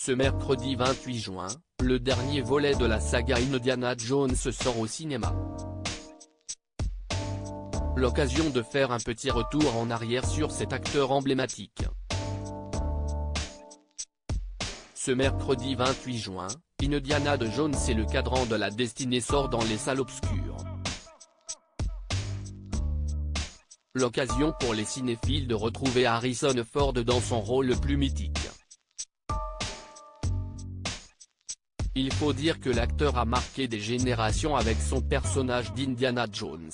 Ce mercredi 28 juin, le dernier volet de la saga Indiana Jones sort au cinéma. L'occasion de faire un petit retour en arrière sur cet acteur emblématique. Ce mercredi 28 juin, Indiana Jones et le cadran de la destinée sort dans les salles obscures. L'occasion pour les cinéphiles de retrouver Harrison Ford dans son rôle le plus mythique. Il faut dire que l'acteur a marqué des générations avec son personnage d'Indiana Jones.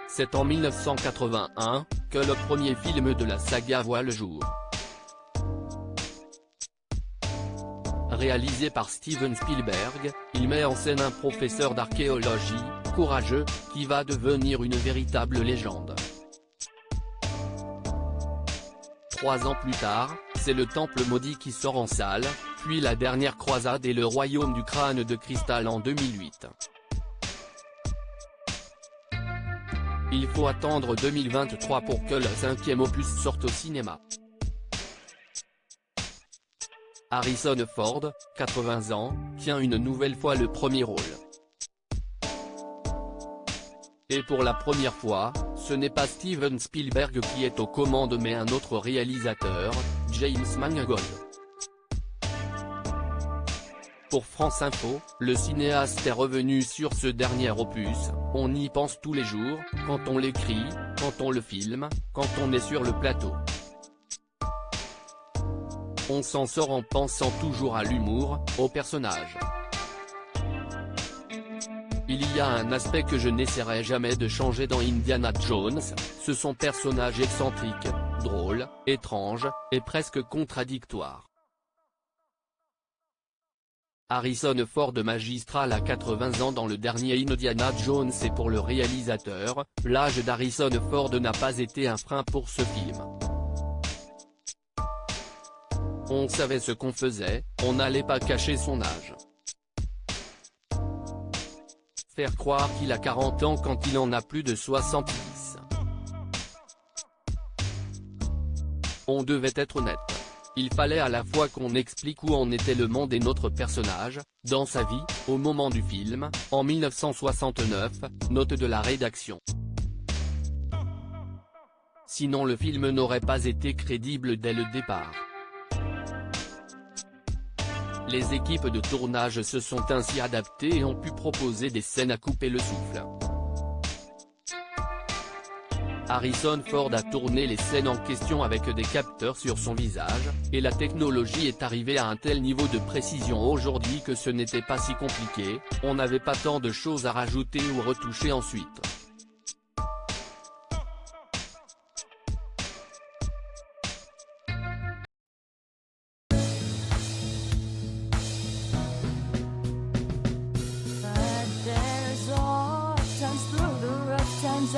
C'est en 1981, que le premier film de la saga voit le jour. Réalisé par Steven Spielberg, il met en scène un professeur d'archéologie, courageux, qui va devenir une véritable légende. 3 ans plus tard, c'est le Temple maudit qui sort en salle, puis La dernière croisade et Le royaume du crâne de cristal en 2008. Il faut attendre 2023 pour que le 5e opus sorte au cinéma. Harrison Ford, 80 ans, tient une nouvelle fois le premier rôle. Et pour la première fois, ce n'est pas Steven Spielberg qui est aux commandes mais un autre réalisateur, James Mangold. Pour France Info, le cinéaste est revenu sur ce dernier opus: on y pense tous les jours, quand on l'écrit, quand on le filme, quand on est sur le plateau. On s'en sort en pensant toujours à l'humour, aux personnages. Il y a un aspect que je n'essaierai jamais de changer dans Indiana Jones, ce sont personnages excentriques, drôles, étranges, et presque contradictoires. Harrison Ford magistral à 80 ans dans le dernier Indiana Jones et pour le réalisateur, l'âge d'Harrison Ford n'a pas été un frein pour ce film. On savait ce qu'on faisait, on n'allait pas cacher son âge. Faire croire qu'il a 40 ans quand il en a plus de 70. On devait être honnête. Il fallait à la fois qu'on explique où en était le monde et notre personnage, dans sa vie, au moment du film, en 1969, note de la rédaction. Sinon le film n'aurait pas été crédible dès le départ. Les équipes de tournage se sont ainsi adaptées et ont pu proposer des scènes à couper le souffle. Harrison Ford a tourné les scènes en question avec des capteurs sur son visage, et la technologie est arrivée à un tel niveau de précision aujourd'hui que ce n'était pas si compliqué, on n'avait pas tant de choses à rajouter ou retoucher ensuite. But there's all times through the rough times